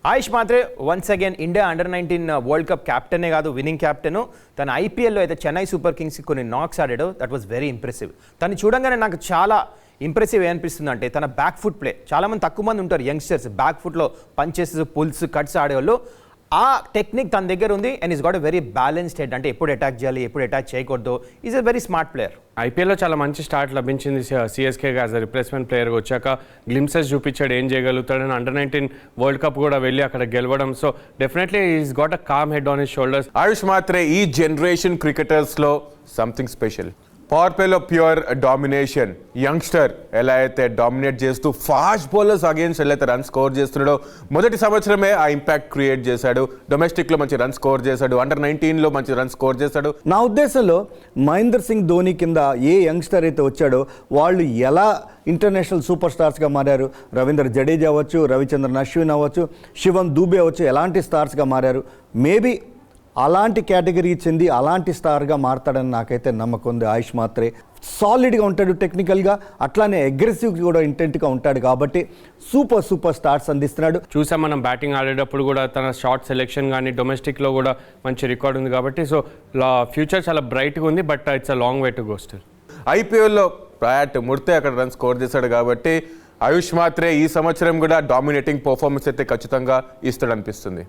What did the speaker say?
ఆయుష్ Mhatre once again India under nineteen world cup క్యాప్టెనే కాదు, winning captain. తన ఐపీఎల్లో అయితే చెన్నై సూపర్ కింగ్స్కి కొన్ని నాక్స్ ఆడాడు. That was very impressive. తను చూడంగానే నాకు చాలా ఇంప్రెసివ్ ఏమనిపిస్తుంది అంటే తన బ్యాక్ ఫుట్ ప్లే. చాలామంది తక్కువ మంది ఉంటారు యంగ్స్టర్స్ బ్యాక్ ఫుట్లో పంచెస్, పుల్స్, కట్స్ ఆడేవాళ్ళు. ఆ టెక్నిక్ తన దగ్గర ఉంది and he's got a very balanced head. అంటే ఎప్పుడు అటాక్ చేయాలి, ఎప్పుడు అటాక్ చేయకూడదు. He's a very smart player. ఐపీఎల్లో చాలా మంచి స్టార్ట్ లభించింది సిఎస్కేగా. యాజ్ అ రిప్లేస్మెంట్ ప్లేయర్గా వచ్చాక గ్లిమ్సెస్ చూపించాడు ఏం చేయగలుగుతాడని. అండర్-19 వరల్డ్ కప్ కూడా వెళ్ళి అక్కడ గెలవడం. So definitely he's got a calm head on his shoulders. Ayush Mhatre ఈ జనరేషన్ క్రికెటర్స్లో సంథింగ్ స్పెషల్. పవర్ ప్లేలో ప్యూర్ డామినేషన్. యంగ్స్టర్ ఎలా అయితే డామినేట్ చేస్తూ ఫాస్ట్ బౌలర్స్ అగేన్స్ట్ ఎలా అయితే రన్ స్కోర్ చేస్తున్నాడో మొదటి సంవత్సరమే ఆ ఇంపాక్ట్ క్రియేట్ చేశాడు. డొమెస్టిక్లో మంచి రన్ స్కోర్ చేశాడు, అండర్-19లో మంచి రన్ స్కోర్ చేశాడు. నా ఉద్దేశంలో మహేందర్ సింగ్ ధోని కింద ఏ యంగ్స్టర్ అయితే వచ్చాడో వాళ్ళు ఎలా ఇంటర్నేషనల్ సూపర్ స్టార్స్గా మారారు. రవీంద్ర జడేజా అవ్వచ్చు, రవిచంద్రన్ అశ్విన్ అవ్వచ్చు, శివం దూబే అవ్వచ్చు, ఎలాంటి స్టార్స్గా మారారు. మేబీ అలాంటి కేటగిరీ చెంది అలాంటి స్టార్గా మారతాడని నాకైతే నమ్మకం ఉంది. ఆయుష్ మాత్రే సాలిడ్గా ఉంటాడు టెక్నికల్గా, అట్లానే అగ్రెసివ్ కూడా ఇంటెంట్గా ఉంటాడు కాబట్టి సూపర్ స్టార్ట్స్ అందిస్తున్నాడు. చూసాం మనం బ్యాటింగ్ ఆడేటప్పుడు కూడా తన షాట్ సెలెక్షన్ కానీ డొమెస్టిక్లో కూడా మంచి రికార్డ్ ఉంది కాబట్టి సో ఫ్యూచర్ చాలా బ్రైట్గా ఉంది. But it's a long way to go still. ఐపీఎల్లో ప్రయాట్ ముడితే అక్కడ రన్ స్కోర్ చేశాడు కాబట్టి ఆయుష్ మాత్రే ఈ సంవత్సరం కూడా డామినేటింగ్ పర్ఫార్మెన్స్ అయితే ఖచ్చితంగా ఇస్తాడనిపిస్తుంది.